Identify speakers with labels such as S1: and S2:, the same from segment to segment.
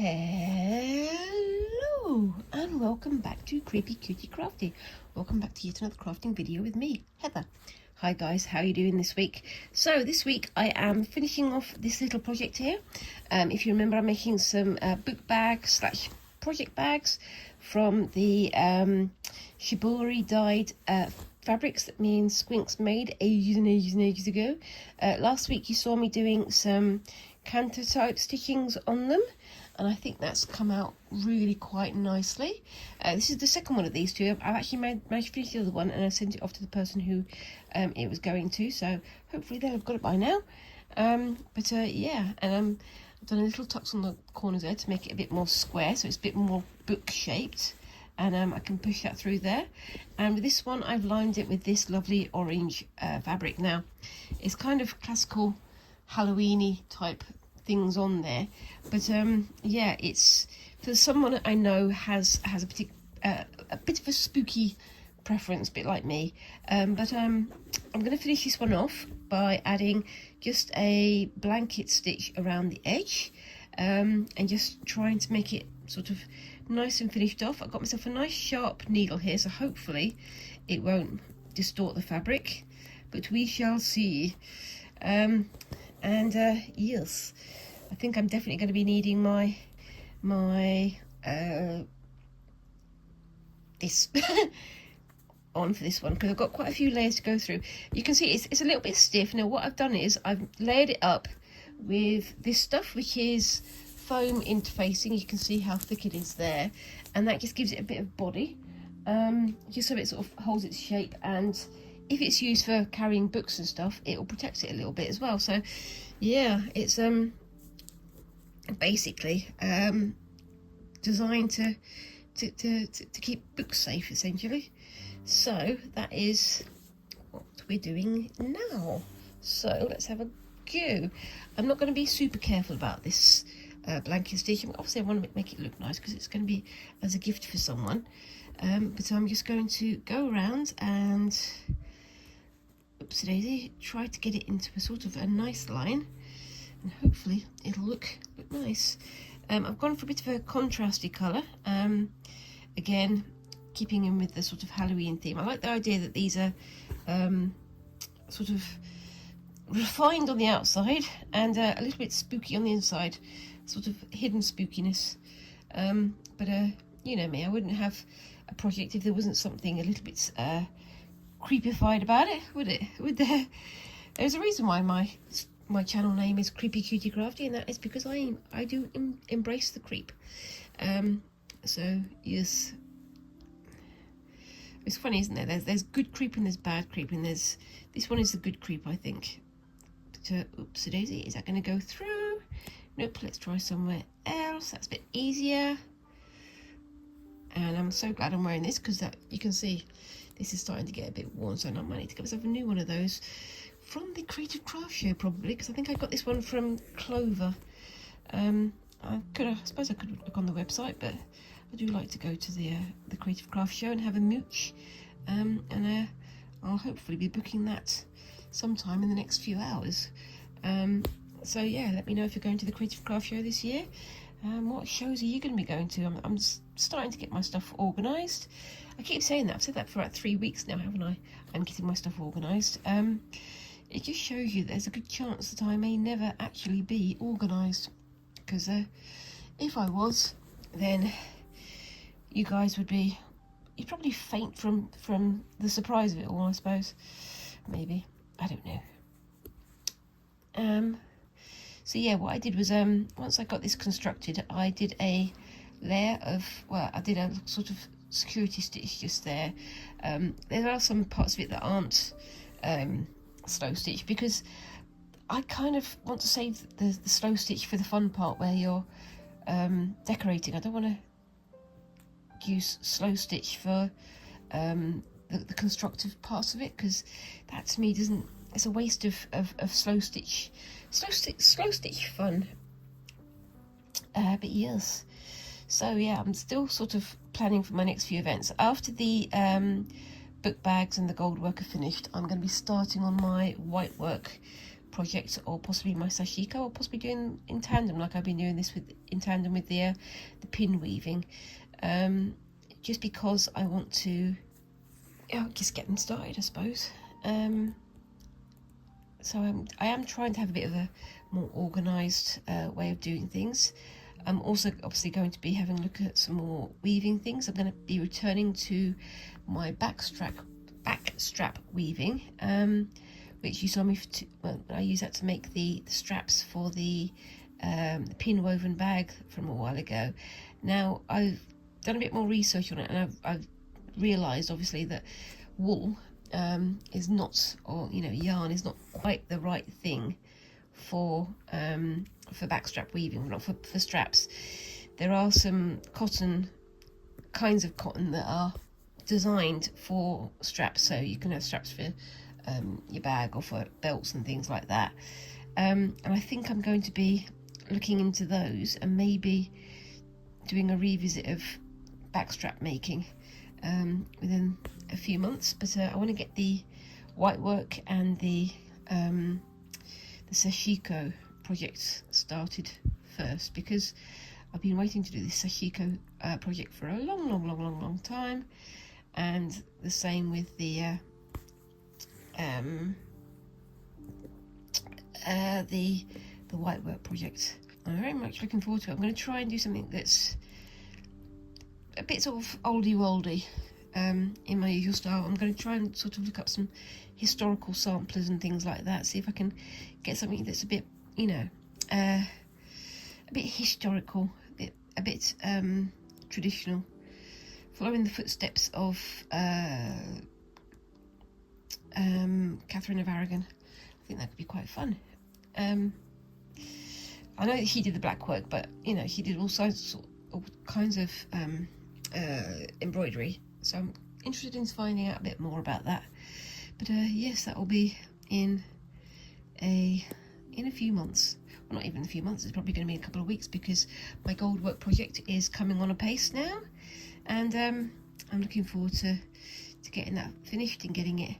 S1: Hello and welcome back to Creepy Cutie Crafty. Welcome back to yet another crafting video with me, Heather. Hi guys, how are you doing this week? So this week I am finishing off this little project here. If you remember, I'm making some book bags / project bags from the shibori dyed fabrics that me and Squinks made ages ago. Last week you saw me doing some canter type stitchings on them, and I think that's come out really quite nicely. This is the second one of these two. I've actually managed to finish the other one, and I sent it off to the person who it was going to, so hopefully they'll have got it by now. Yeah, and I've done a little tucks on the corners there to make it a bit more square, so it's a bit more book shaped, and I can push that through there. And with this one I've lined it with this lovely orange fabric. Now it's kind of classical Halloweeny type things on there, but yeah, it's for someone I know has a bit of a spooky preference, a bit like me, but I'm going to finish this one off by adding just a blanket stitch around the edge, and just trying to make it sort of nice and finished off. I've got myself a nice sharp needle here, so hopefully it won't distort the fabric, but we shall see. Yes, I think I'm definitely going to be needing my this on for this one, because I've got quite a few layers to go through. You can see it's a little bit stiff. Now what I've done is I've layered it up with this stuff, which is foam interfacing. You can see how thick it is there, and that just gives it a bit of body, just so it sort of holds its shape, and if it's used for carrying books and stuff, it will protect it a little bit as well. So yeah, it's basically designed to keep books safe, essentially. So that is what we're doing now. So let's have a go. I'm not going to be super careful about this blanket stitching. Obviously I want to make it look nice because it's going to be as a gift for someone, but I'm just going to go around and oopsie daisy, try to get it into a sort of a nice line, and hopefully it'll look nice. I've gone for a bit of a contrasty colour, again keeping in with the sort of Halloween theme. I like the idea that these are sort of refined on the outside and a little bit spooky on the inside, sort of hidden spookiness, but you know me, I wouldn't have a project if there wasn't something a little bit creepified about it, would it? There's a reason why my channel name is Creepy Cutie Crafty, and that is because I do embrace the creep. So yes, it's funny, isn't there? There's good creep and there's bad creep, and this one is the good creep, I think. But oopsie daisy, is that going to go through? Nope. Let's try somewhere else. That's a bit easier. And I'm so glad I'm wearing this, because you can see this is starting to get a bit worn, so I might need to get myself a new one of those from the Creative Craft Show, probably, because I think I got this one from Clover. I suppose I could look on the website, but I do like to go to the Creative Craft Show and have a mooch, and I'll hopefully be booking that sometime in the next few hours. So yeah, let me know if you're going to the Creative Craft Show this year. What shows are you going to be going to? I'm starting to get my stuff organised. I keep saying that. I've said that for about 3 weeks now, haven't I? I'm getting my stuff organised. It just shows you there's a good chance that I may never actually be organised, because if I was, then you guys you'd probably faint from the surprise of it all, I suppose. Maybe, I don't know. So yeah, what I did was, once I got this constructed, I did a layer of, well, I did a sort of security stitch just there. There are some parts of it that aren't slow stitch, because I kind of want to save the slow stitch for the fun part where you're decorating. I don't want to use slow stitch for the constructive parts of it, because that to me it's a waste of slow stitch fun. But yes, so yeah, I'm still sort of planning for my next few events. After the book bags and the gold work are finished, I'm going to be starting on my white work project, or possibly my sashiko, or possibly doing in tandem, like I've been doing this in tandem with the pin weaving, just because I want to just get them started, I suppose. So I am trying to have a bit of a more organised way of doing things. I'm also obviously going to be having a look at some more weaving things. I'm going to be returning to my back strap weaving, which you saw me I use that to make the straps for the pin woven bag from a while ago. Now I've done a bit more research on it, and I've realised obviously that wool is not, or yarn is not quite the right thing for backstrap weaving, not for straps. There are some kinds of cotton that are designed for straps, so you can have straps for your bag or for belts and things like that. And I think I'm going to be looking into those and maybe doing a revisit of backstrap making within a few months. But I want to get the white work and the sashiko project started first, because I've been waiting to do this sashiko project for a long time, and the same with the white work project. I'm very much looking forward to it. I'm going to try and do something that's a bit sort of oldie-woldy in my usual style. I'm going to try and sort of look up some historical samplers and things like that, see if I can get something that's a bit, a bit historical, a bit traditional, following the footsteps of Catherine of Aragon. I think that could be quite fun. I know that she did the black work, but she did all kinds of embroidery, so I'm interested in finding out a bit more about that. But yes, that will be in a few months. Well, not even a few months, it's probably going to be a couple of weeks, because my gold work project is coming on apace now, and I'm looking forward to getting that finished and getting it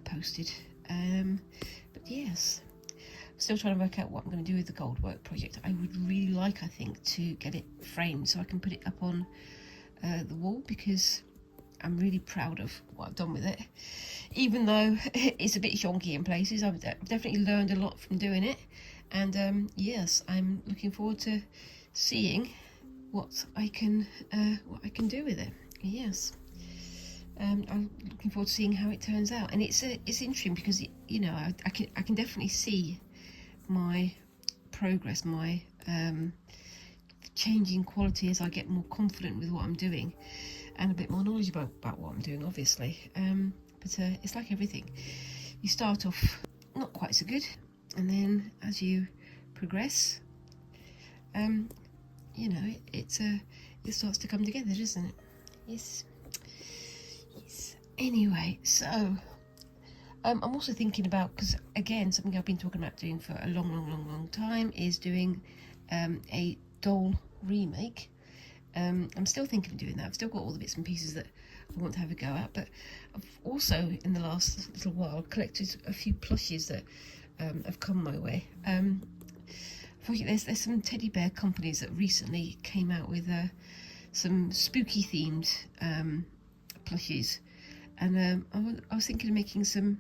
S1: posted. But yes, I'm still trying to work out what I'm going to do with the gold work project. I would really like, I think, to get it framed so I can put it up on the wall, because I'm really proud of what I've done with it, even though it's a bit shonky in places. I've definitely learned a lot from doing it, and yes, I'm looking forward to seeing what I can do with it. Yes, I'm looking forward to seeing how it turns out, and it's interesting because I can definitely see my progress, my changing quality as I get more confident with what I'm doing, and a bit more knowledgeable about what I'm doing, obviously. But it's like everything. You start off not quite so good, and then as you progress, it starts to come together, doesn't it? Yes. Anyway, so I'm also thinking about, because again, something I've been talking about doing for a long time is doing a doll remake. I'm still thinking of doing that. I've still got all the bits and pieces that I want to have a go at, but I've also, in the last little while, collected a few plushies that have come my way. Unfortunately, there's some teddy bear companies that recently came out with some spooky themed plushies, and I was thinking of making some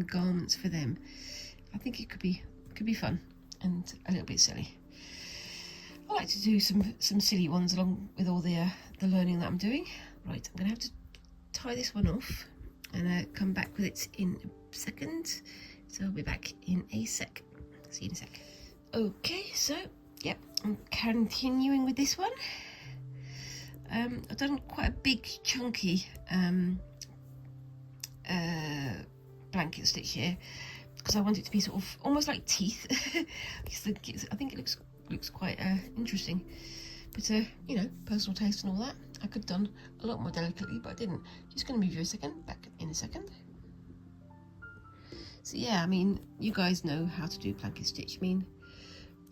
S1: garments for them. I think it could be fun and a little bit silly. I like to do some silly ones along with all the learning that I'm doing. Right, I'm going to have to tie this one off and come back with it in a second. So I'll be back in a sec. See you in a sec. Okay, so yep, I'm continuing with this one. I've done quite a big chunky blanket stitch here, because I want it to be sort of almost like teeth. I think it looks quite interesting, but personal taste and all that. I could have done a lot more delicately, but I didn't. Just going to move you a second, back in a second. So yeah, I mean, you guys know how to do blanket stitch. I mean,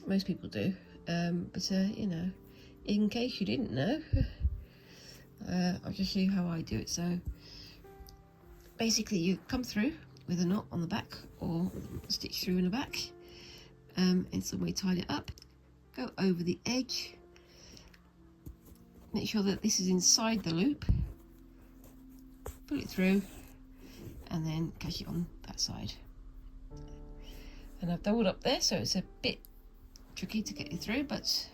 S1: most people do, but in case you didn't know, I'll just show you how I do it. So basically, you come through with a knot on the back or stitch through in the back. In some way tie it up, go over the edge, make sure that this is inside the loop, pull it through, and then catch it on that side. And I've doubled up there, so it's a bit tricky to get it through, but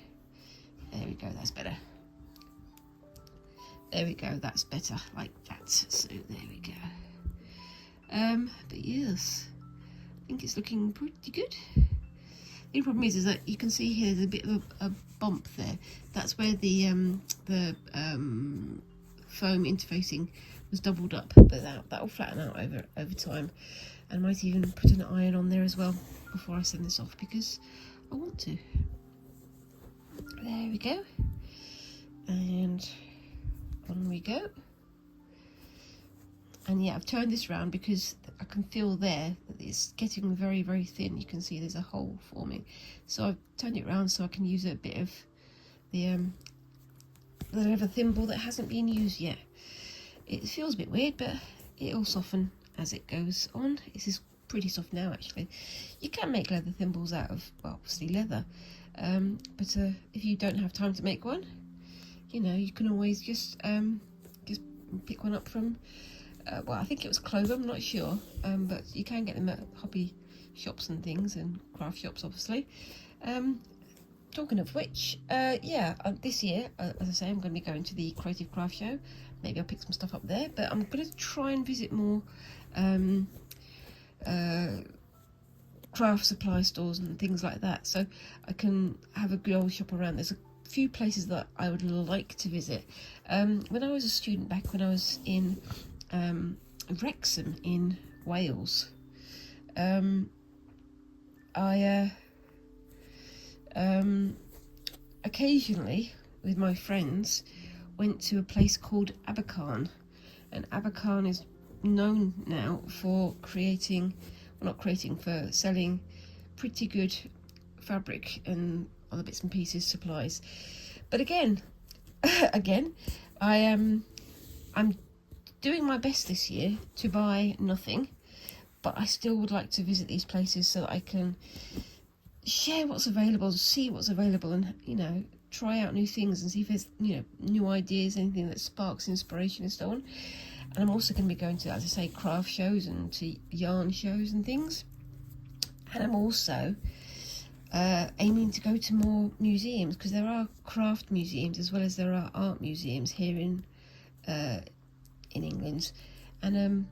S1: there we go, that's better. There we go, that's better, like that. So there we go. But yes, I think it's looking pretty good. The problem is that you can see here there's a bit of a bump there. That's where the foam interfacing was doubled up, but that will flatten out over time. And I might even put an iron on there as well before I send this off, because I want to. There we go, and on we go. And yeah, I've turned this around because I can feel there that it's getting very, very thin. You can see there's a hole forming. So I've turned it around so I can use a bit of the leather thimble that hasn't been used yet. It feels a bit weird, but it'll soften as it goes on. This is pretty soft now, actually. You can make leather thimbles out of, well, obviously leather. But if you don't have time to make one, you know, you can always just pick one up from... well, I think it was Clover, I'm not sure, but you can get them at hobby shops and things, and craft shops, obviously. Talking of which, yeah, this year, as I say, I'm going to be going to the Creative Craft Show. Maybe I'll pick some stuff up there, but I'm going to try and visit more craft supply stores and things like that, so I can have a good old shop around. There's a few places that I would like to visit. When I was a student, back when I was in Wrexham in Wales, I occasionally with my friends went to a place called Abercarn, and Abercarn is known now for creating, well, not creating, for selling pretty good fabric and other bits and pieces, supplies. But again, I'm doing my best this year to buy nothing, but I still would like to visit these places so that I can share what's available, see what's available, and, you know, try out new things and see if there's, you know, new ideas, anything that sparks inspiration and so on. And I'm also going to be going to, as I say, craft shows and to yarn shows and things. And I'm also aiming to go to more museums, because there are craft museums as well as there are art museums here in England, and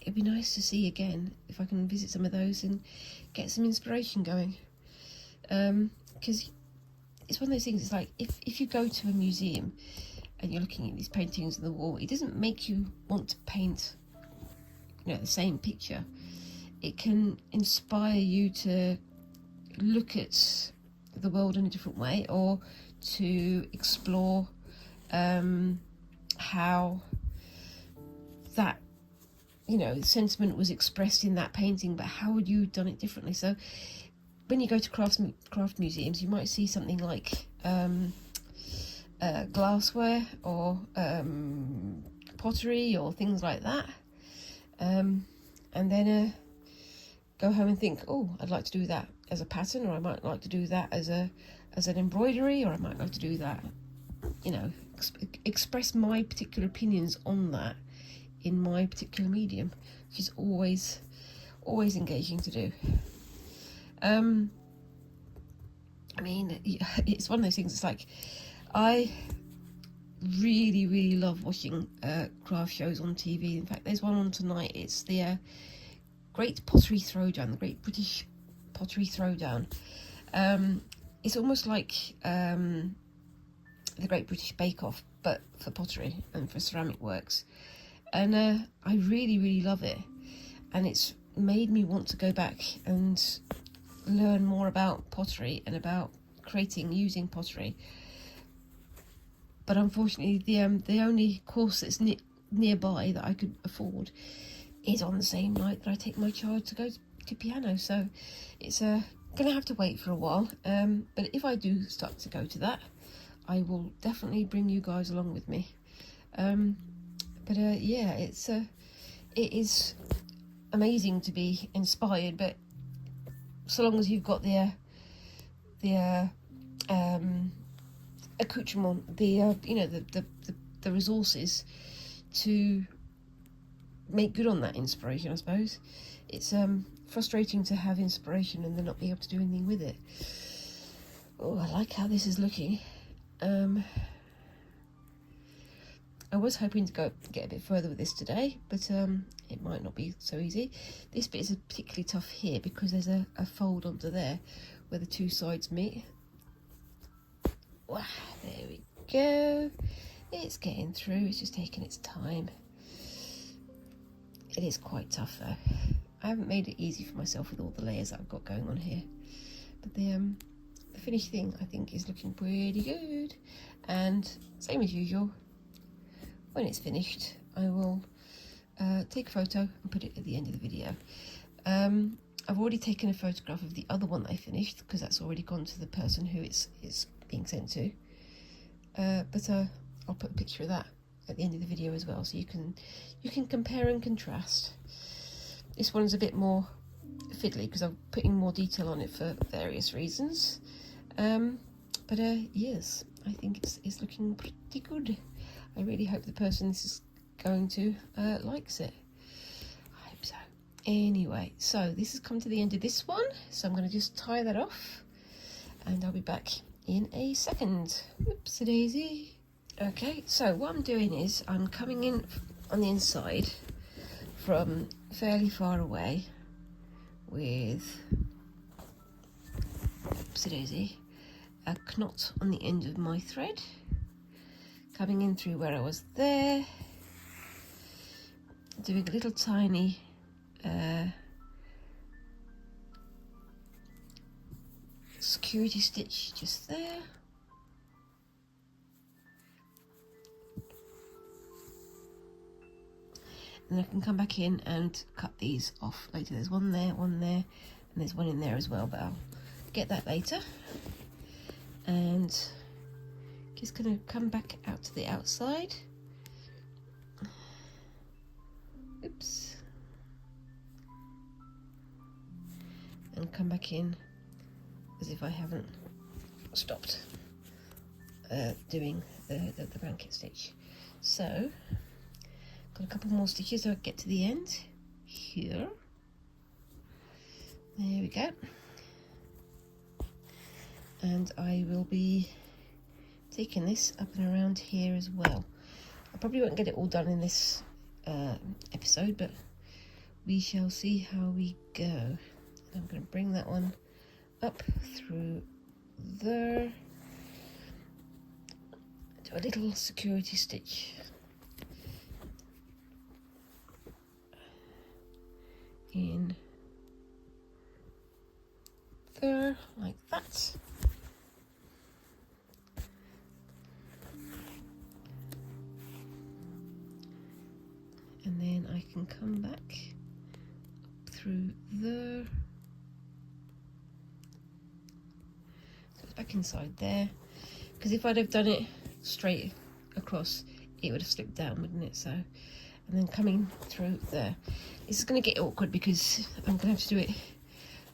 S1: it'd be nice to see again if I can visit some of those and get some inspiration going, because it's one of those things. It's like if you go to a museum and you're looking at these paintings on the wall, it doesn't make you want to paint, you know, the same picture. It can inspire you to look at the world in a different way, or to explore how that, you know, sentiment was expressed in that painting, but how would you have done it differently? So when you go to craft museums, you might see something like glassware or pottery or things like that, and then go home and think, oh, I'd like to do that as a pattern, or I might like to do that as an embroidery, or I might like to do that, you know, express my particular opinions on that in my particular medium, which is always engaging to do. I mean, it's one of those things. It's like, I really love watching craft shows on TV. In fact, there's one on tonight. It's the Great Pottery Throwdown, the Great British Pottery Throwdown. It's almost like the Great British Bake Off, but for pottery and for ceramic works. And I really love it, and it's made me want to go back and learn more about pottery and about using pottery. But unfortunately, the only course that's nearby that I could afford is on the same night that I take my child to go to piano, so it's gonna have to wait for a while. But if I do start to go to that, I will definitely bring you guys along with me. Yeah, it is amazing to be inspired, but so long as you've got the accoutrement, the resources to make good on that inspiration, I suppose. It's frustrating to have inspiration and then not be able to do anything with it. Oh, I like how this is looking. I was hoping to get a bit further with this today, but it might not be so easy. This bit is particularly tough here because there's a fold onto there where the two sides meet. Wow, there we go. It's getting through, it's just taking its time. It is quite tough though. I haven't made it easy for myself with all the layers that I've got going on here. But the finished thing I think is looking pretty good. And same as usual, when it's finished, I will take a photo and put it at the end of the video. I've already taken a photograph of the other one that I finished because that's already gone to the person who it's being sent to. But I'll put a picture of that at the end of the video as well, so you can compare and contrast. This one's a bit more fiddly because I'm putting more detail on it for various reasons. But yes, I think it's looking pretty good. I really hope the person this is going to likes it. I hope so. Anyway, so this has come to the end of this one, so I'm going to just tie that off and I'll be back in a second. Oopsie daisy. Okay, so what I'm doing is I'm coming in on the inside from fairly far away with, oopsie daisy, a knot on the end of my thread, coming in through where I was there, doing a little tiny security stitch just there. And then I can come back in and cut these off later. There's one there, and there's one in there as well, but I'll get that later. And just gonna come back out to the outside. Oops. And come back in as if I haven't stopped doing the blanket stitch. So got a couple more stitches so I get to the end here. There we go. And I will be taking this up and around here as well. I probably won't get it all done in this episode, but we shall see how we go. And I'm going to bring that one up through there, do a little security stitch in there like that. And then I can come back up through there. So it's back inside there. Because if I'd have done it straight across, it would have slipped down, wouldn't it? So, and then coming through there. This is going to get awkward because I'm going to have to do it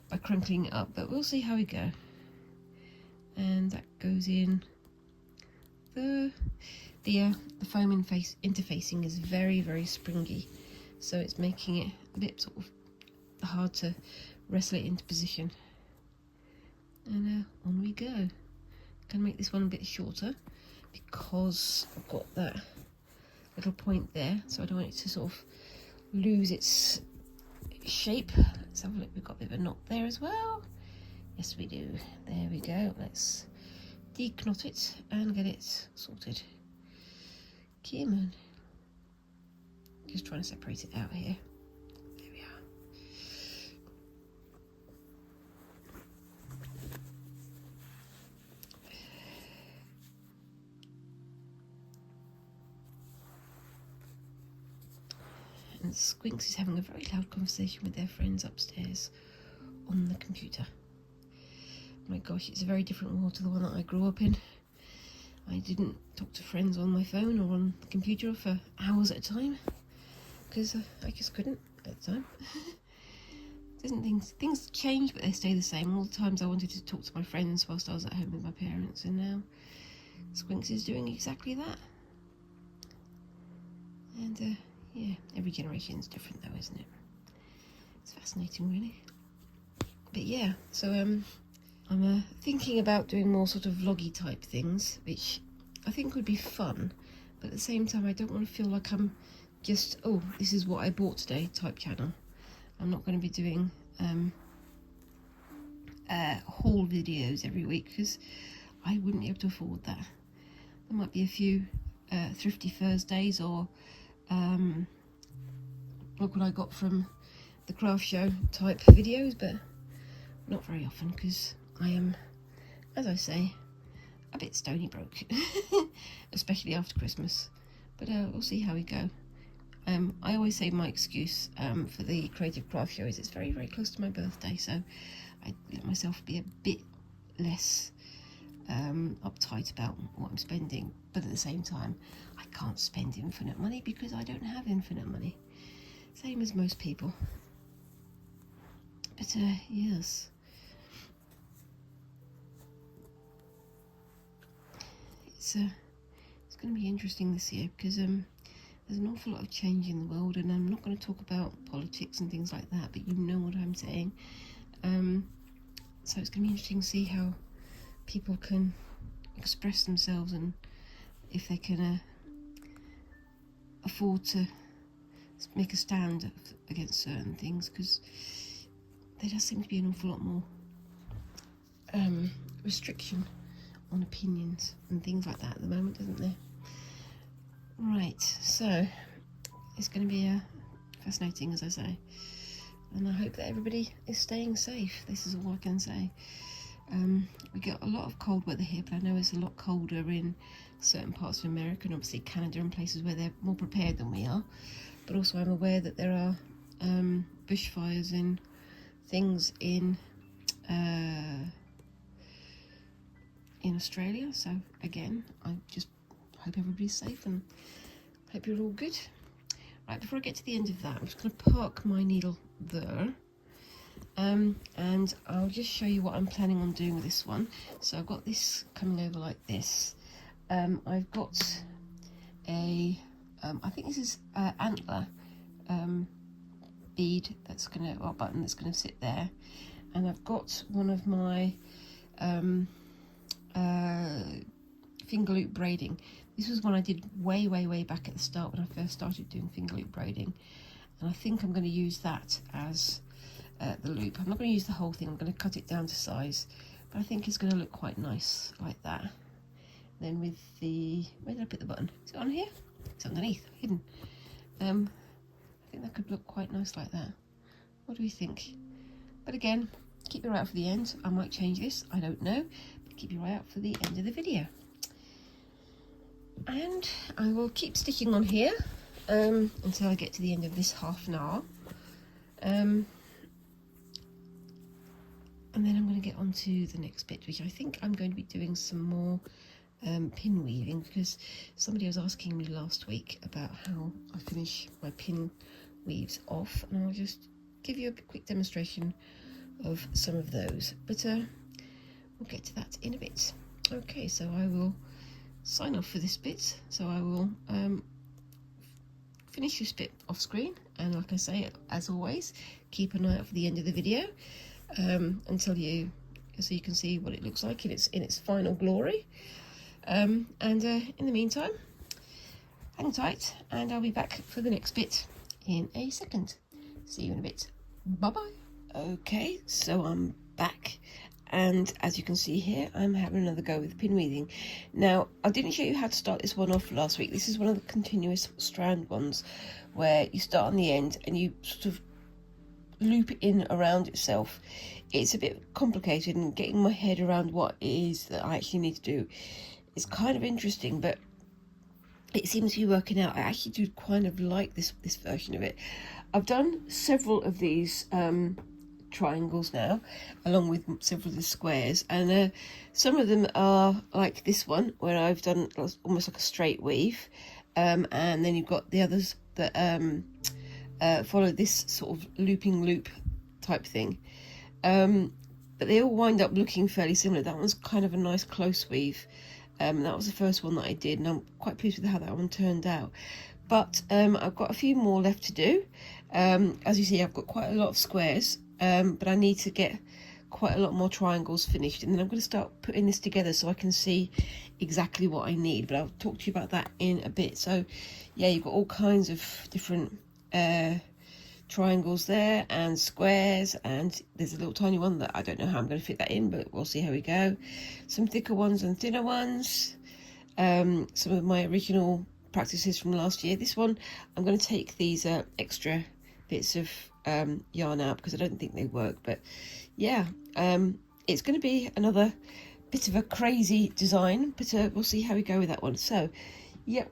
S1: by crinkling it up, but we'll see how we go. And that goes in there. The foam interfacing is very, very springy, so it's making it a bit sort of hard to wrestle it into position. And on we go. I'm going to make this one a bit shorter because I've got that little point there, so I don't want it to sort of lose its shape. Let's have a look. We've got a bit of a knot there as well. Yes, we do. There we go. Let's deknot it and get it sorted. Come on. Just trying to separate it out here. There we are. And Squinks is having a very loud conversation with their friends upstairs on the computer. My gosh, it's a very different world to the one that I grew up in. I didn't talk to friends on my phone or on the computer for hours at a time because I just couldn't. at the time. Doesn't things change, but they stay the same. All the times I wanted to talk to my friends whilst I was at home with my parents, and now Squinks is doing exactly that. And yeah, every generation is different though, isn't it? It's fascinating, really. But yeah, so I'm thinking about doing more sort of vloggy type things, which I think would be fun, but at the same time I don't want to feel like I'm just, oh, this is what I bought today type channel. I'm not going to be doing haul videos every week, because I wouldn't be able to afford that. There might be a few Thrifty Thursdays, or look what I got from the craft show type videos, but not very often, because I am, as I say, a bit stony broke, especially after Christmas. But we'll see how we go. I always say my excuse for the creative craft show is it's very, very close to my birthday, so I let myself be a bit less uptight about what I'm spending. But at the same time, I can't spend infinite money because I don't have infinite money, same as most people. But yes, it's going to be interesting this year, because there's an awful lot of change in the world, and I'm not going to talk about politics and things like that, but you know what I'm saying. So it's going to be interesting to see how people can express themselves, and if they can afford to make a stand against certain things, because there does seem to be an awful lot more restriction on opinions and things like that at the moment, doesn't there? Right, so it's going to be fascinating, as I say, and I hope that everybody is staying safe. This is all I can say. We get a lot of cold weather here, but I know it's a lot colder in certain parts of America, and obviously Canada, and places where they're more prepared than we are. But also I'm aware that there are bushfires and things in Australia. So again, I just hope everybody's safe and hope you're all good. Right, before I get to the end of that, I'm just going to park my needle there, and I'll just show you what I'm planning on doing with this one. So I've got this coming over like this. I've got a I think this is antler bead that's gonna, or button that's gonna sit there, and I've got one of my finger loop braiding. This was one I did way back at the start when I first started doing finger loop braiding, and I think I'm going to use that as the loop. I'm not going to use the whole thing, I'm going to cut it down to size, but I think it's going to look quite nice like that. Then with the, where did I put the button? Is it on here? It's underneath, hidden. I think that could look quite nice like that. What do we think? But again, keep your eye out for the end. I might change this, I don't know, but keep your eye out for the end of the video. And I will keep sticking on here until I get to the end of this half an hour, and then I'm going to get on to the next bit, which I think I'm going to be doing some more pin weaving, because somebody was asking me last week about how I finish my pin weaves off, and I'll just give you a quick demonstration of some of those, but we'll get to that in a bit. Okay, so I will sign off for this bit. So I will finish this bit off screen, and like I say, as always, keep an eye out for the end of the video until you, so you can see what it looks like in its final glory. And in the meantime, hang tight, and I'll be back for the next bit in a second. See you in a bit. Bye bye. Okay, so I'm back, and as you can see here, I'm having another go with pin weaving. Now, I didn't show you how to start this one off last week. This is one of the continuous strand ones, where you start on the end and you sort of loop it in around itself. It's a bit complicated, and getting my head around what it is that I actually need to do is kind of interesting, but it seems to be working out. I actually do kind of like this version of it. I've done several of these triangles now, along with several of the squares, and some of them are like this one, where I've done almost like a straight weave, and then you've got the others that follow this sort of looping loop type thing, but they all wind up looking fairly similar. That one's kind of a nice close weave. That was the first one that I did, and I'm quite pleased with how that one turned out. But I've got a few more left to do. As you see, I've got quite a lot of squares, but I need to get quite a lot more triangles finished, and then I'm going to start putting this together so I can see exactly what I need. But I'll talk to you about that in a bit. So yeah, you've got all kinds of different triangles there and squares, and there's a little tiny one that I don't know how I'm going to fit that in, but we'll see how we go. Some thicker ones and thinner ones, some of my original practices from last year. This one I'm going to take these extra bits of yarn out because I don't think they work, but yeah, it's going to be another bit of a crazy design, but we'll see how we go with that one. So yeah,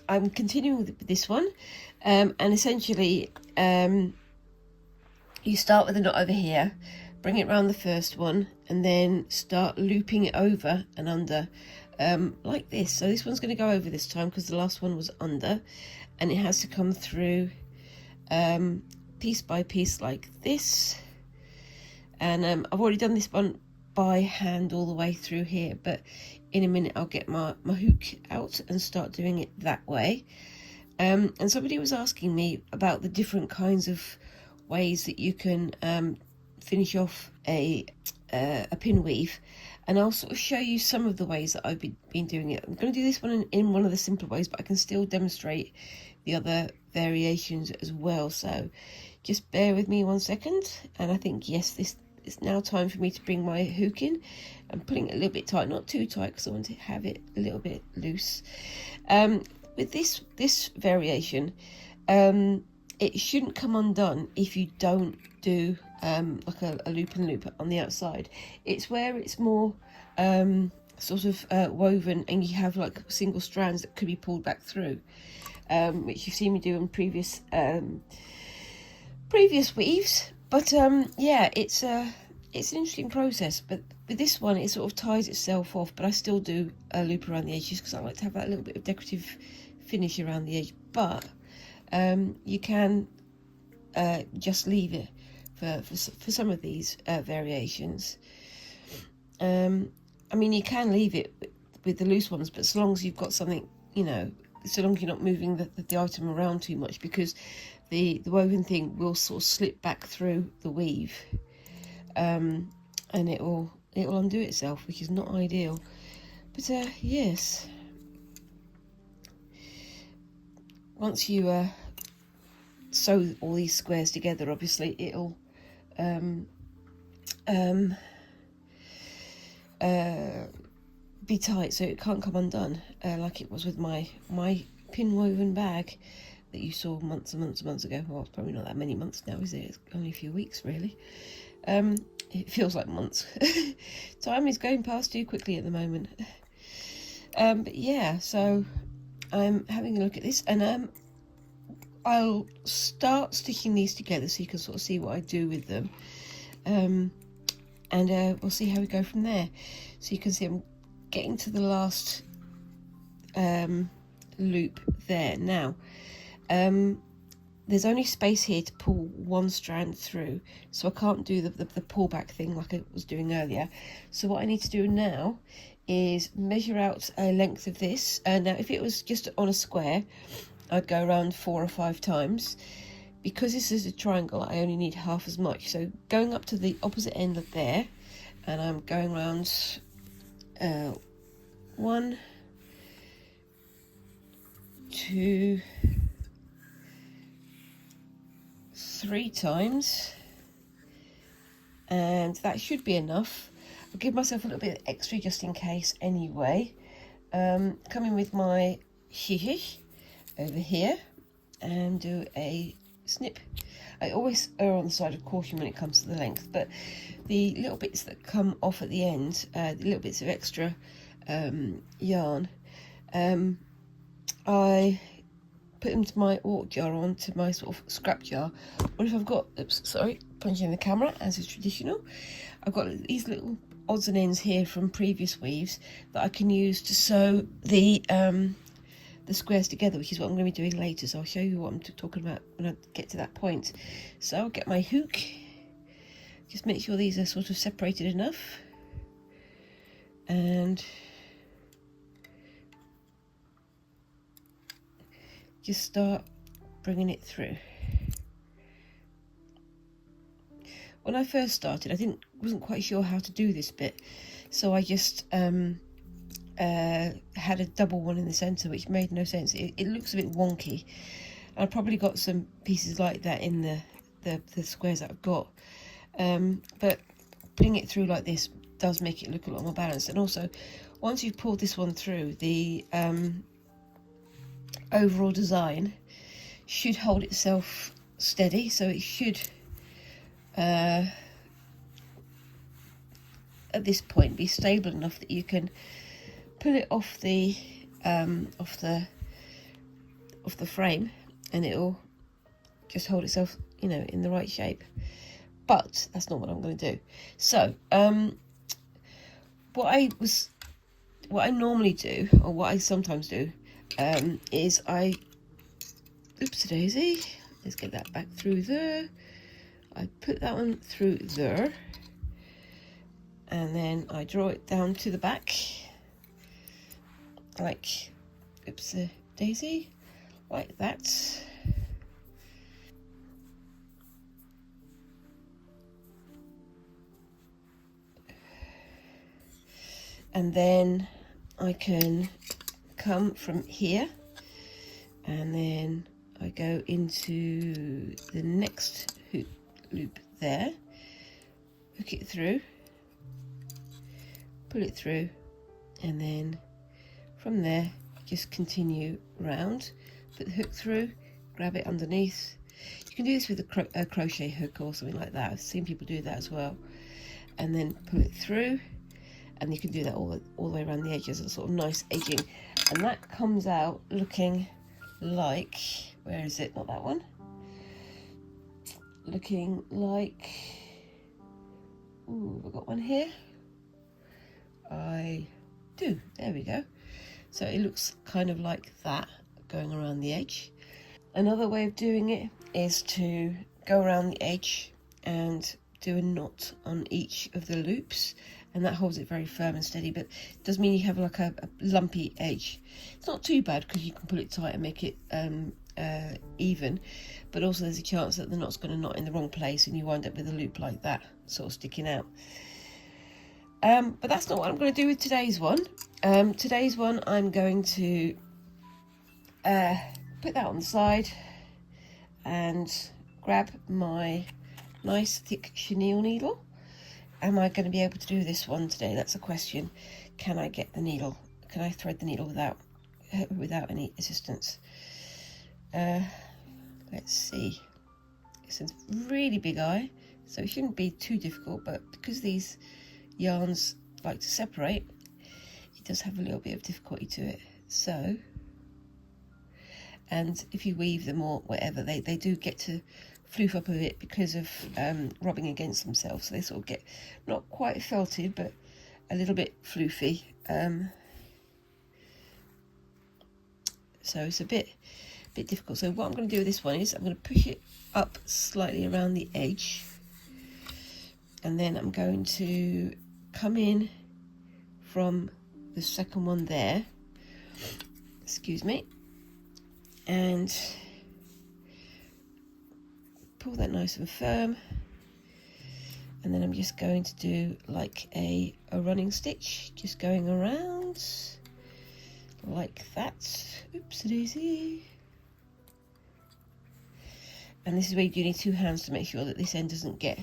S1: I'm continuing with this one, and essentially you start with a knot over here, bring it around the first one, and then start looping it over and under, like this. So this one's going to go over this time because the last one was under, and it has to come through piece by piece like this. And I've already done this one by hand all the way through here, but in a minute I'll get my hook out and start doing it that way. And somebody was asking me about the different kinds of ways that you can finish off a pin weave, and I'll sort of show you some of the ways that I've been doing it. I'm going to do this one in one of the simpler ways, but I can still demonstrate the other variations as well. So just bear with me 1 second, and I think yes, it's now time for me to bring my hook in. I'm pulling it a little bit tight, not too tight because I want to have it a little bit loose. With this variation, it shouldn't come undone if you don't do like a loop and loop on the outside. It's where it's more sort of woven and you have like single strands that could be pulled back through, which you've seen me do in previous weaves. But yeah, it's an interesting process. But with this one, it sort of ties itself off, but I still do a loop around the edges because I like to have that little bit of decorative finish around the edge. But you can just leave it for some of these variations. I mean, you can leave it with the loose ones, but so long as you've got something, you know, so long as you're not moving the item around too much, because the woven thing will sort of slip back through the weave, and it'll undo itself, which is not ideal. But yes, once you sew all these squares together, obviously it'll be tight, so it can't come undone, like it was with my pin woven bag that you saw months and months and months ago. Well, it's probably not that many months now, is it? It's only a few weeks, really. It feels like months. Time is going past too quickly at the moment. But yeah, so I'm having a look at this, and I'll start stitching these together so you can sort of see what I do with them, and we'll see how we go from there. So you can see I'm getting to the last loop there now. There's only space here to pull one strand through, so I can't do the pullback thing like I was doing earlier. So what I need to do now is measure out a length of this. Now if it was just on a square, I'd go around 4 or 5 times. Because this is a triangle, I only need half as much. So going up to the opposite end of there, and I'm going around 1, 2, 3 times, and that should be enough. I'll give myself a little bit extra just in case anyway. Coming with my shish over here and do a snip. I always err on the side of caution when it comes to the length, but the little bits that come off at the end, the little bits of extra yarn, I put them to my orc jar, onto my sort of scrap jar, or if I've got, oops, sorry, punching in the camera as is traditional, I've got these little odds and ends here from previous weaves that I can use to sew the the squares together, which is what I'm going to be doing later. So I'll show you what I'm talking about when I get to that point. So I'll get my hook, just make sure these are sort of separated enough, and just start bringing it through. When I first started, I wasn't quite sure how to do this bit, so I just had a double one in the center, which made no sense. It looks a bit wonky. I probably got some pieces like that in the squares that I've got, but putting it through like this does make it look a lot more balanced. And also, once you've pulled this one through, the overall design should hold itself steady, so it should at this point be stable enough that you can pull it off the frame, and it'll just hold itself, you know, in the right shape. But that's not what I'm going to do. So what I normally do, or what I sometimes do, is oopsie daisy, let's get that back through there. I put that one through there, and then I draw it down to the back, like, oopsie daisy, like that. And then I can come from here, and then I go into the next hoop loop there, hook it through, pull it through, and then from there just continue round, put the hook through, grab it underneath. You can do this with a crochet hook or something like that. I've seen people do that as well. And then pull it through, and you can do that all the way around the edges, a sort of nice edging, and that comes out looking like, where is it, not that one, looking like, ooh, I've got one here, I do, there we go. So it looks kind of like that, going around the edge. Another way of doing it is to go around the edge and do a knot on each of the loops, and that holds it very firm and steady, but it does mean you have like a lumpy edge. It's not too bad because you can pull it tight and make it even, but also there's a chance that the knot's going to knot in the wrong place and you wind up with a loop like that sort of sticking out. But that's not what I'm going to do with today's one. Today's one, I'm going to put that on the side and grab my nice thick chenille needle. Am I going to be able to do this one today? That's a question. Can I get the needle? Can I thread the needle without any assistance? Let's see. It's a really big eye, so it shouldn't be too difficult, but because these yarns like to separate, it does have a little bit of difficulty to it. So, and if you weave them or whatever, they do get to floof up a bit because of rubbing against themselves, so they sort of get not quite felted but a little bit floofy, so it's a bit difficult. So what I'm going to do with this one is I'm going to push it up slightly around the edge, and then I'm going to come in from the second one there, excuse me, and pull that nice and firm, and then I'm just going to do like a running stitch, just going around like that. Oopsie daisy. And this is where you do need two hands to make sure that this end doesn't get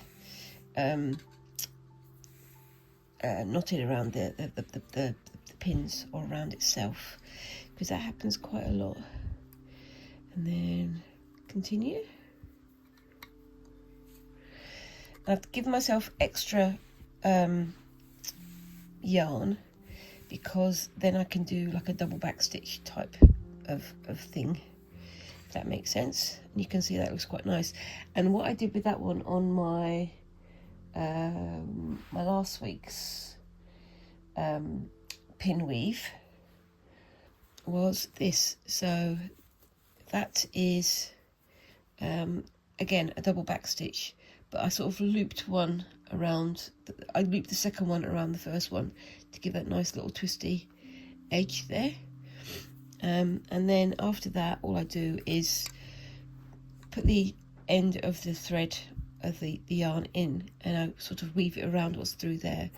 S1: knotted around the pins or around itself, because that happens quite a lot. And then continue. I've given myself extra yarn because then I can do like a double back stitch type of thing, if that makes sense. And you can see that looks quite nice. And what I did with that one on my my last week's pin weave was this. So that is again a double back stitch, but I sort of looped one around, I looped the second one around the first one to give that nice little twisty edge there. And then after that, all I do is put the end of the thread of the yarn in, and I sort of weave it around what's through there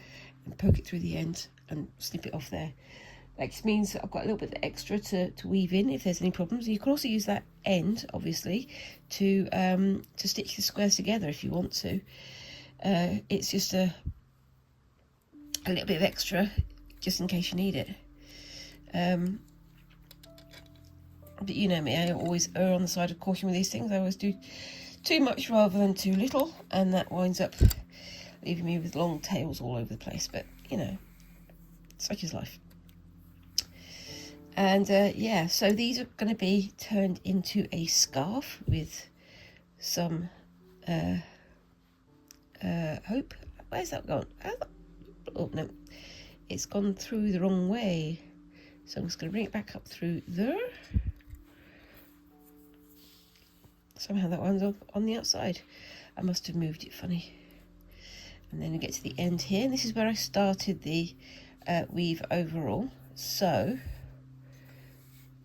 S1: and poke it through the end and snip it off there. That just means I've got a little bit extra to weave in if there's any problems. You can also use that end, obviously, to stitch the squares together if you want to. It's just a little bit of extra just in case you need it. But you know me, I always err on the side of caution with these things. I always do too much rather than too little, and that winds up leaving me with long tails all over the place. But you know, such is life. And yeah, so these are going to be turned into a scarf with some hope. Where's that gone? Oh no, it's gone through the wrong way. So I'm just going to bring it back up through there. Somehow that one's up on the outside. I must have moved it funny. And then we get to the end here. And this is where I started the weave overall. So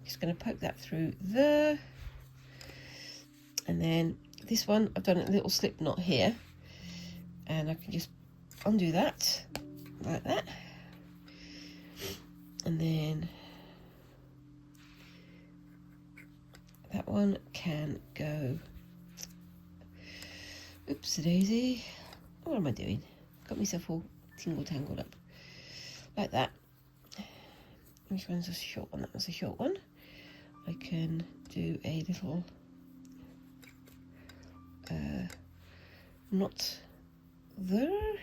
S1: just going to poke that through there. And then this one, I've done a little slip knot here. And I can just undo that like that. And then that one can go, oopsie daisy, what am I doing? Got myself all tangled up, like that. Which one's a short one? That was a short one. I can do a little knot there.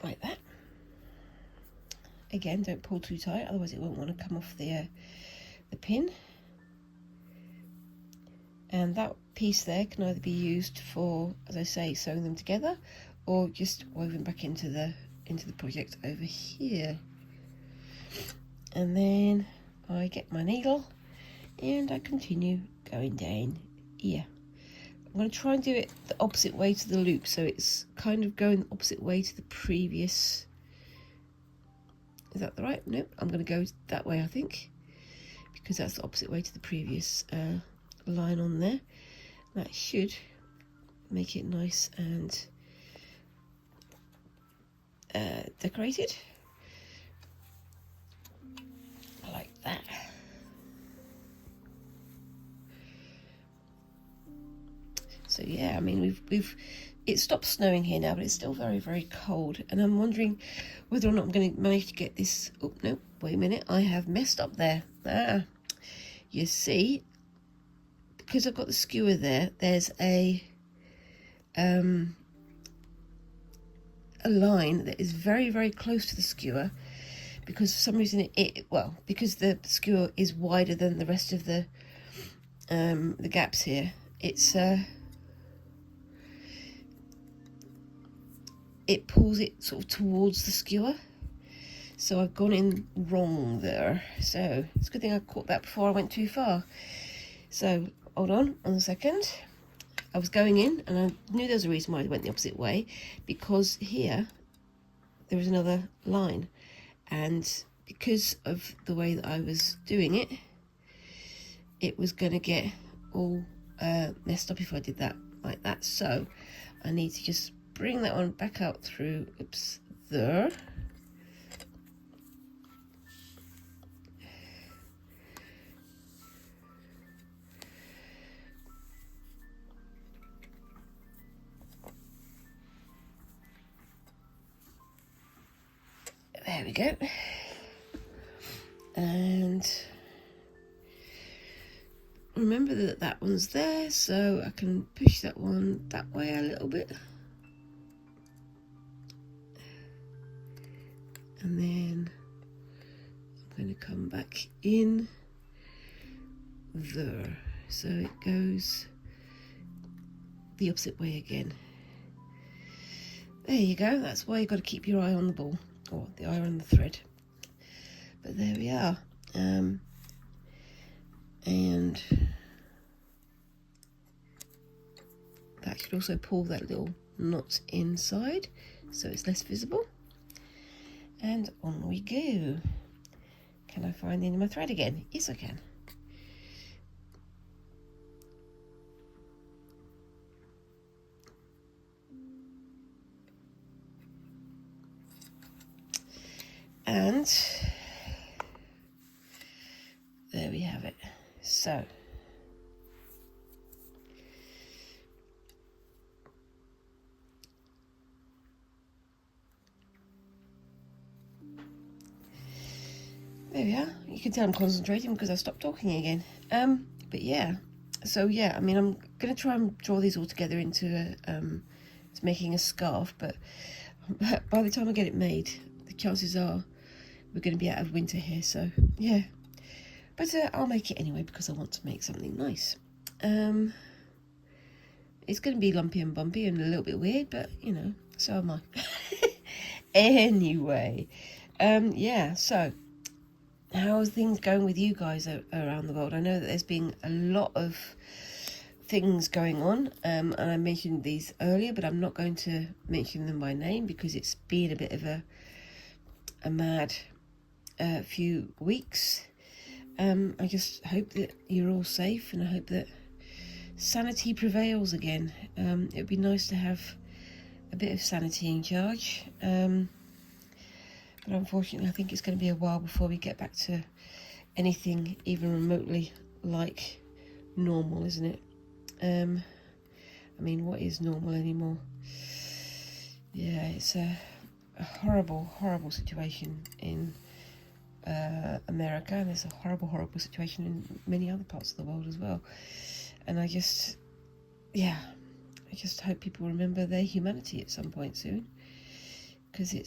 S1: Like that. Again, don't pull too tight, otherwise it won't want to come off the pin. And that piece there can either be used for, as I say, sewing them together, or just woven back into the project over here. And then I get my needle and I continue going down here. I'm going to try and do it the opposite way to the loop, so it's kind of going the opposite way to the previous. Is that the right? Nope, I'm going to go that way, I think, because that's the opposite way to the previous line on there. That should make it nice and decorated like that. So yeah, I mean it stopped snowing here now, but it's still very, very cold, and I'm wondering whether or not I'm going to manage to get this. Oh no, wait a minute, I have messed up there. You see, because I've got the skewer there, there's a line that is very, very close to the skewer, because for some reason because the skewer is wider than the rest of the gaps here, it pulls it sort of towards the skewer. So I've gone in wrong there. So it's a good thing I caught that before I went too far. So hold on a second. I was going in and I knew there was a reason why I went the opposite way, because here there was another line, and because of the way that I was doing it, it was going to get all messed up if I did that like that. So I need to just bring that one back out through, oops, there. There we go. And remember that that one's there, so I can push that one that way a little bit. And then I'm going to come back in there. So it goes the opposite way again. There you go. That's why you've got to keep your eye on the ball, or the eye on the thread. But there we are. And that should also pull that little knot inside so it's less visible. And on we go. Can I find the end of my thread again? Yes, I can. And there we have it. So there we are. You can tell I'm concentrating because I stopped talking again. But yeah, so yeah, I mean, I'm going to try and draw these all together into making a scarf, but by the time I get it made, the chances are we're going to be out of winter here, so yeah. But I'll make it anyway because I want to make something nice. It's going to be lumpy and bumpy and a little bit weird, but you know, so am I. Anyway, yeah, so how are things going with you guys around the world? I know that there's been a lot of things going on, and I mentioned these earlier, but I'm not going to mention them by name because it's been a bit of a mad few weeks. I just hope that you're all safe, and I hope that sanity prevails again. It would be nice to have a bit of sanity in charge, but unfortunately I think it's going to be a while before we get back to anything even remotely like normal, isn't it? I mean, what is normal anymore? Yeah, it's a horrible situation in America, and there's a horrible situation in many other parts of the world as well. And I just hope people remember their humanity at some point soon, because it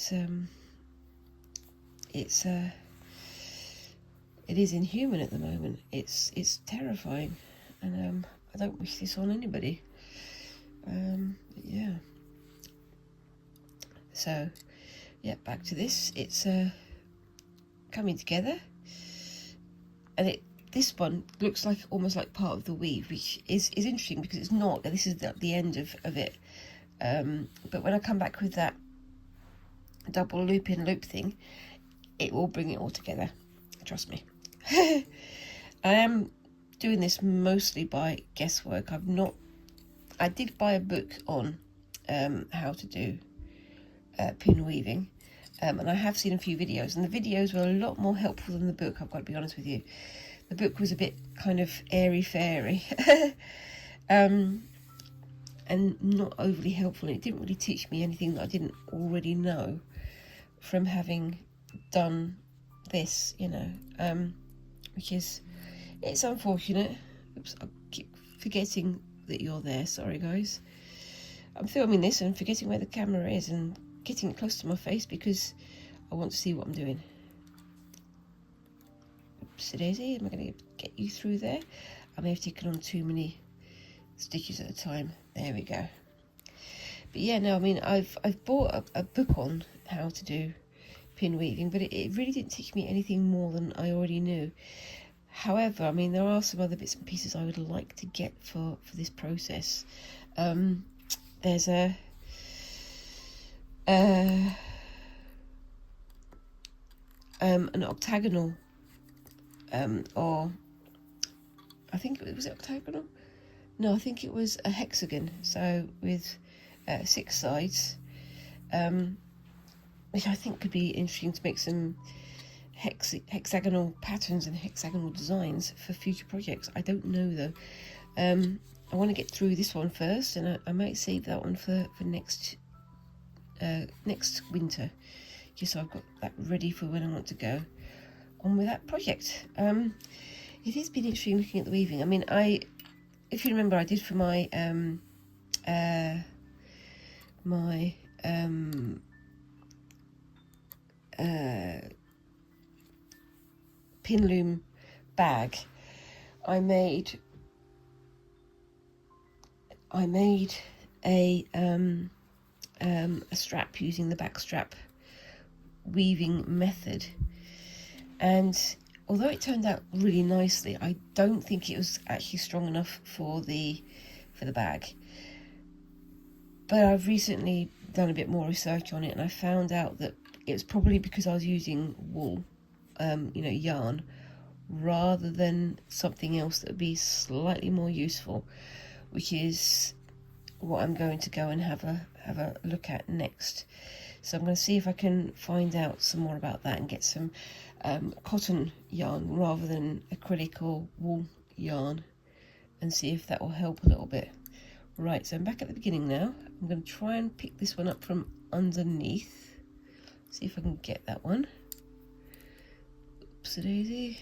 S1: is inhuman at the moment. It's terrifying, and I don't wish this on anybody. Yeah. So yeah, back to this. It's coming together, and this one looks like almost like part of the weave, which is interesting because it's not. This is the end of it, but when I come back with that double loop thing, it will bring it all together, trust me. I am doing this mostly by guesswork. I did buy a book on how to do pin weaving, and I have seen a few videos, and the videos were a lot more helpful than the book, I've got to be honest with you. The book was a bit kind of airy-fairy and not overly helpful, and it didn't really teach me anything that I didn't already know from having done this, you know, which is, it's unfortunate. Oops, I keep forgetting that you're there, sorry guys. I'm filming this and forgetting where the camera is and getting it close to my face because I want to see what I'm doing. Oopsie daisy, am I going to get you through there? I may have taken on too many stitches at a time. There we go. But yeah, no, I mean, I've bought a book on how to do pin weaving, but it really didn't teach me anything more than I already knew. However, I mean, there are some other bits and pieces I would like to get for this process. There's an octagonal, or I think was it octagonal? No, I think it was a hexagon. So with 6 sides, which I think could be interesting to make some hexagonal patterns and hexagonal designs for future projects. I don't know though. I want to get through this one first, and I might save that one for next winter, just so I've got that ready for when I want to go on with that project. It has been interesting looking at the weaving. I mean, if you remember, I did for my pin loom bag, I made a strap using the back strap weaving method, and although it turned out really nicely, I don't think it was actually strong enough for the bag. But I've recently done a bit more research on it, and I found out that it was probably because I was using wool, yarn, rather than something else that would be slightly more useful, which is what I'm going to go and have a look at next. So I'm going to see if I can find out some more about that and get some cotton yarn rather than acrylic or wool yarn, and see if that will help a little bit. Right, so I'm back at the beginning now. I'm going to try and pick this one up from underneath. See if I can get that one. Oopsie daisy.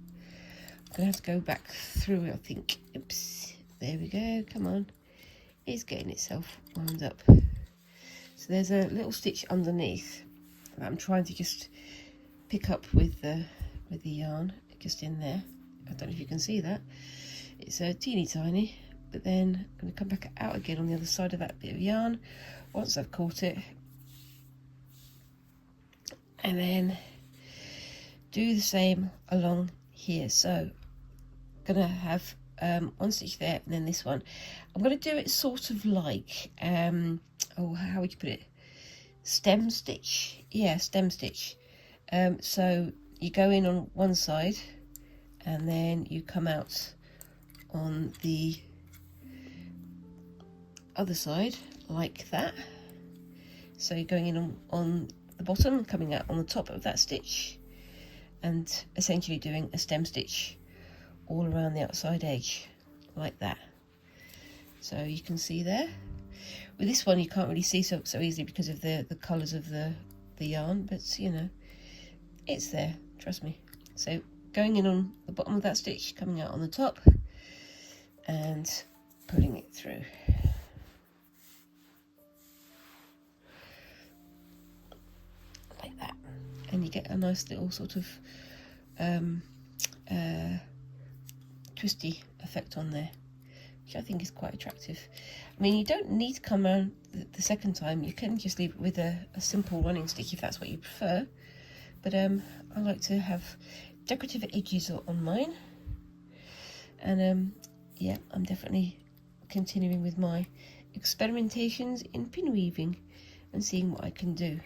S1: I'm going to have to go back through it, I think. Oops. There we go. Come on. It's getting itself wound up. So there's a little stitch underneath that I'm trying to just pick up with the yarn just in there. I don't know if you can see that. It's a teeny tiny, but then I'm going to come back out again on the other side of that bit of yarn once I've caught it, and then do the same along here. So I'm going to have one stitch there and then this one. I'm going to do it sort of like how would you put it, stem stitch. Yeah, stem stitch. So you go in on one side and then you come out on the other side like that. So you're going in on the bottom, coming out on the top of that stitch, and essentially doing a stem stitch all around the outside edge like that. So you can see there. With this one you can't really see so easily because of the colours of the yarn, but you know, it's there, trust me. So going in on the bottom of that stitch, coming out on the top, and pulling it through like that, and you get a nice little sort of twisty effect on there, which I think is quite attractive. I mean, you don't need to come around the second time. You can just leave it with a simple running stitch if that's what you prefer, but I like to have decorative edges on mine. And yeah, I'm definitely continuing with my experimentations in pin weaving and seeing what I can do.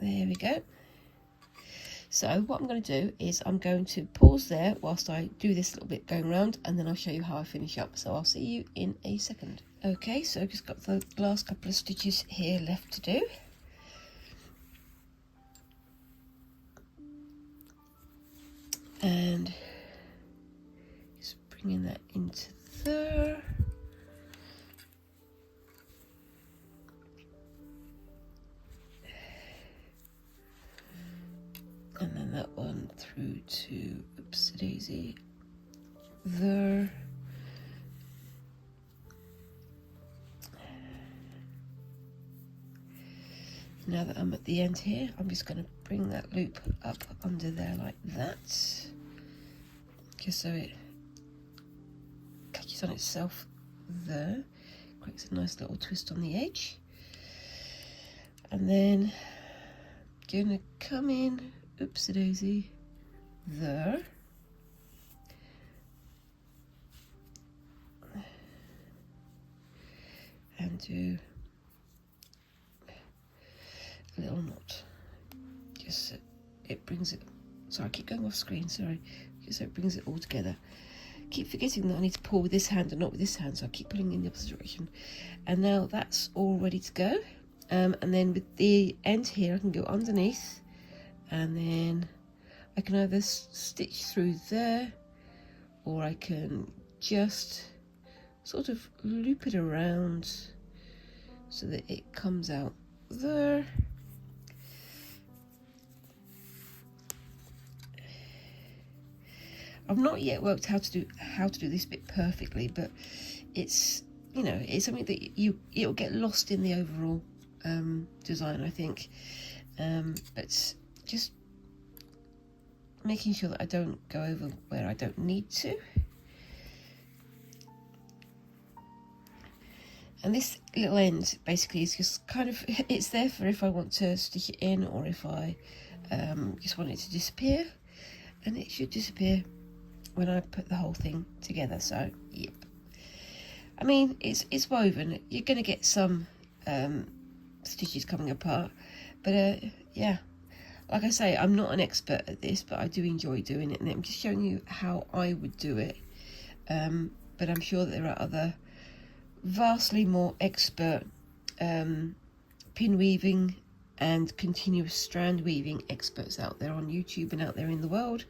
S1: There we go. So what I'm going to do is I'm going to pause there whilst I do this little bit going around, and then I'll show you how I finish up. So I'll see you in a second. Okay, so I've just got the last couple of stitches here left to do. And just bringing that into there. And then that one through to, oopsie daisy, there. Now that I'm at the end here, I'm just going to bring that loop up under there like that, just so it catches on itself there, creates a nice little twist on the edge. And then gonna come in, oopsie daisy, there, and do a little knot, just so it brings it, sorry I keep going off screen, sorry, just so it brings it all together. Keep forgetting that I need to pull with this hand and not with this hand, so I keep pulling in the opposite direction. And now that's all ready to go. And then with the end here I can go underneath, and then I can either stitch through there, or I can just sort of loop it around so that it comes out there. I've not yet worked how to do this bit perfectly, but it's, you know, it's something that it'll get lost in the overall design, I think. but just making sure that I don't go over where I don't need to. And this little end basically is just kind of, it's there for if I want to stitch it in, or if I just want it to disappear, and it should disappear when I put the whole thing together. So yep, I mean it's woven. You're going to get some stitches coming apart, but yeah, like I say, I'm not an expert at this, but I do enjoy doing it, and I'm just showing you how I would do it. But I'm sure that there are other vastly more expert pin weaving and continuous strand weaving experts out there on YouTube and out there in the world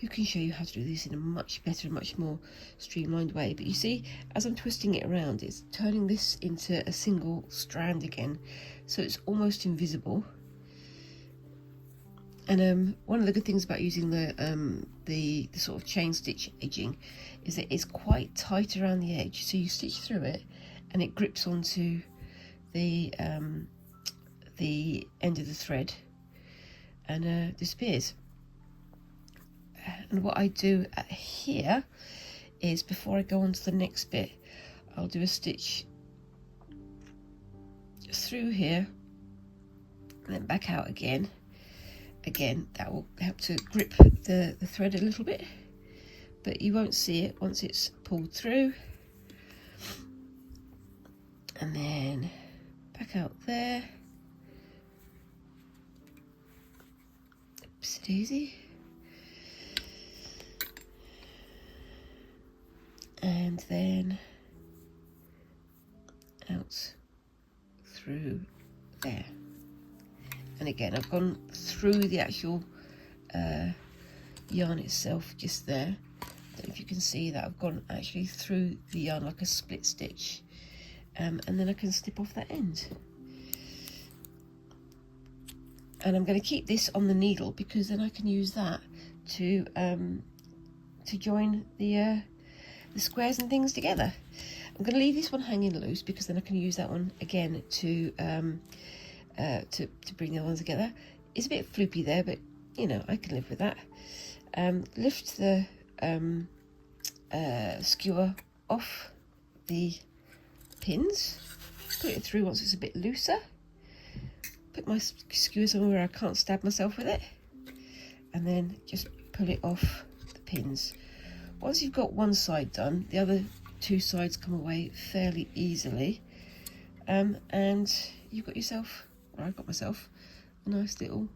S1: who can show you how to do this in a much better and much more streamlined way. But you see, as I'm twisting it around, it's turning this into a single strand again, so it's almost invisible. And one of the good things about using the sort of chain stitch edging is that it's quite tight around the edge, so you stitch through it and it grips onto the end of the thread and disappears. And what I do here is, before I go on to the next bit, I'll do a stitch through here and then back out again. Again, that will help to grip the thread a little bit, but you won't see it once it's pulled through. And then back out there. Oopsie daisy. And then out through there. And again, I've gone through the actual yarn itself just there. I don't know if you can see that I've gone actually through the yarn like a split stitch, and then I can snip off that end. And I'm going to keep this on the needle because then I can use that to join the squares and things together. I'm going to leave this one hanging loose because then I can use that one again to bring the other ones together. It's a bit floopy there, but you know, I can live with that. Lift the skewer off the pins, put it through once it's a bit looser, put my skewer somewhere where I can't stab myself with it, and then just pull it off the pins. Once you've got one side done, the other two sides come away fairly easily, and you've got yourself, or I've got myself, a nice little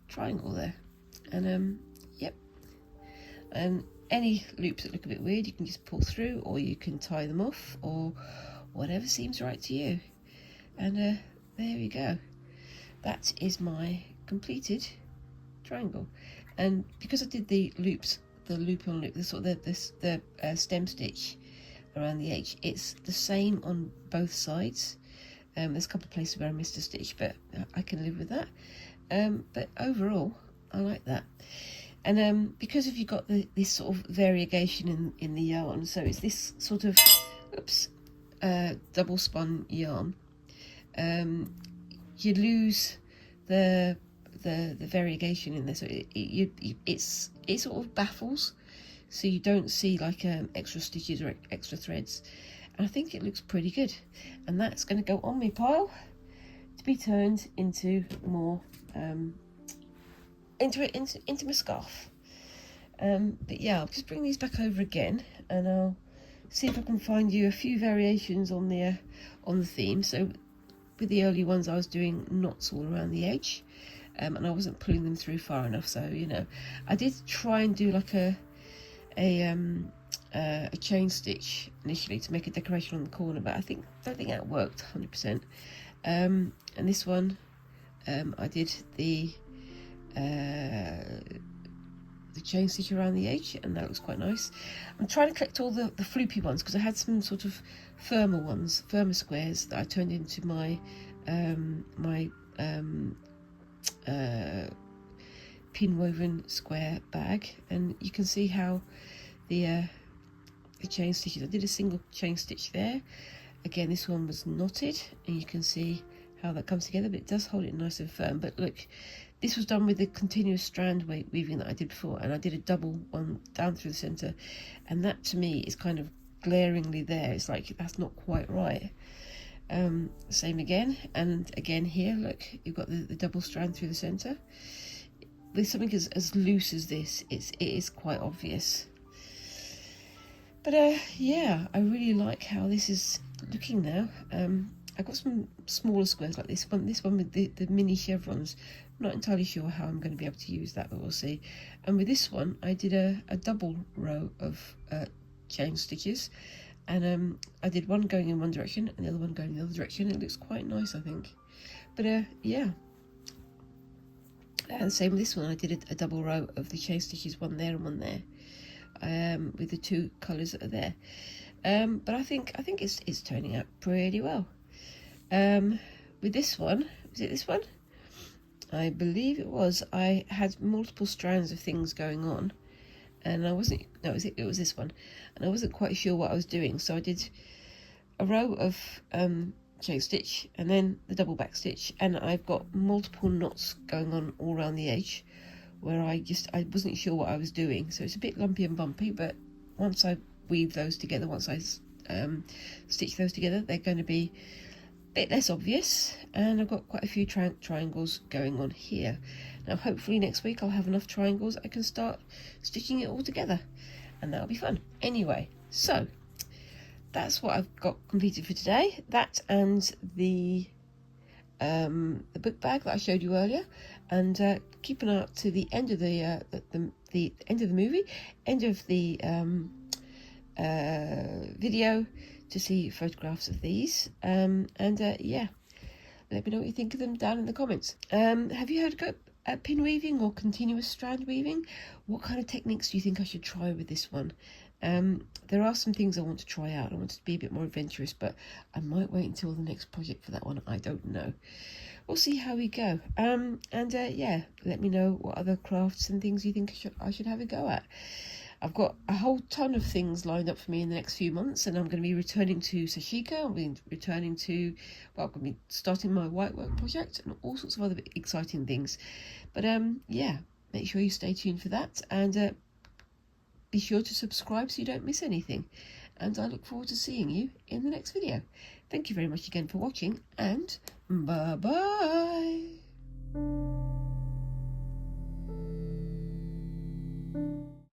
S1: triangle there. And yep, and any loops that look a bit weird you can just pull through, or you can tie them off, or whatever seems right to you. And there we go, that is my completed triangle. And because I did the loops, the loop on loop, the sort of the stem stitch around the edge, it's the same on both sides. There's a couple of places where I missed a stitch, but I can live with that. But overall, I like that. And because if you've got this sort of variegation in the yarn, so it's this sort of double spun yarn, you lose the variegation in there, so it sort of baffles, so you don't see like extra stitches or extra threads. And I think it looks pretty good, and that's going to go on my pile to be turned into more into my scarf. But yeah, I'll just bring these back over again, and I'll see if I can find you a few variations on the theme. So with the early ones, I was doing knots all around the edge, and I wasn't pulling them through far enough. So you know, I did try and do like a chain stitch initially to make a decoration on the corner, but I don't think that worked 100%. And this one, I did the chain stitch around the edge, and that looks quite nice. I'm trying to collect all the floopy ones because I had some sort of firmer squares that I turned into my pin woven square bag, and you can see how the chain stitches, I did a single chain stitch there. Again, this one was knotted, and you can see how that comes together, but it does hold it nice and firm. But look, this was done with the continuous strand weaving that I did before, and I did a double one down through the center, and that to me is kind of glaringly there. It's like that's not quite right. Same again, and again here, look, you've got the double strand through the center. With something as loose as this, it is quite obvious. But yeah, I really like how this is looking now. I've got some smaller squares like this one with the mini chevrons. I'm not entirely sure how I'm going to be able to use that, but we'll see. And with this one, I did a double row of chain stitches, and I did one going in one direction and the other one going in the other direction. It looks quite nice, I think. But yeah. And same with this one, I did a double row of the chain stitches, one there and one there, with the two colours that are there. But I think it's turning out pretty well. With this one, was it this one? I believe it was. I had multiple strands of things going on, and I wasn't. No, it was this one, and I wasn't quite sure what I was doing. So I did a row of chain stitch and then the double back stitch, and I've got multiple knots going on all around the edge where I wasn't sure what I was doing. So it's a bit lumpy and bumpy, but once I weave those together, once I stitch those together, they're going to be a bit less obvious. And I've got quite a few triangles going on here. Now hopefully next week I'll have enough triangles I can start stitching it all together, and that'll be fun. Anyway, so that's what I've got completed for today. That and the book bag that I showed you earlier, and keep an eye out to the end of the end of the movie, end of the video, to see photographs of these. Yeah, let me know what you think of them down in the comments. Have you heard of pin weaving or continuous strand weaving? What kind of techniques do you think I should try with this one? There are some things I want to try out. I want to be a bit more adventurous, but I might wait until the next project for that one. I don't know. We'll see how we go. Yeah, let me know what other crafts and things you think I should have a go at. I've got a whole ton of things lined up for me in the next few months, and I'm going to be returning to Sashika. I'm going to be returning to, well, I'm going to be starting my white work project and all sorts of other exciting things. But yeah, make sure you stay tuned for that, and be sure to subscribe so you don't miss anything. And I look forward to seeing you in the next video. Thank you very much again for watching, and bye-bye.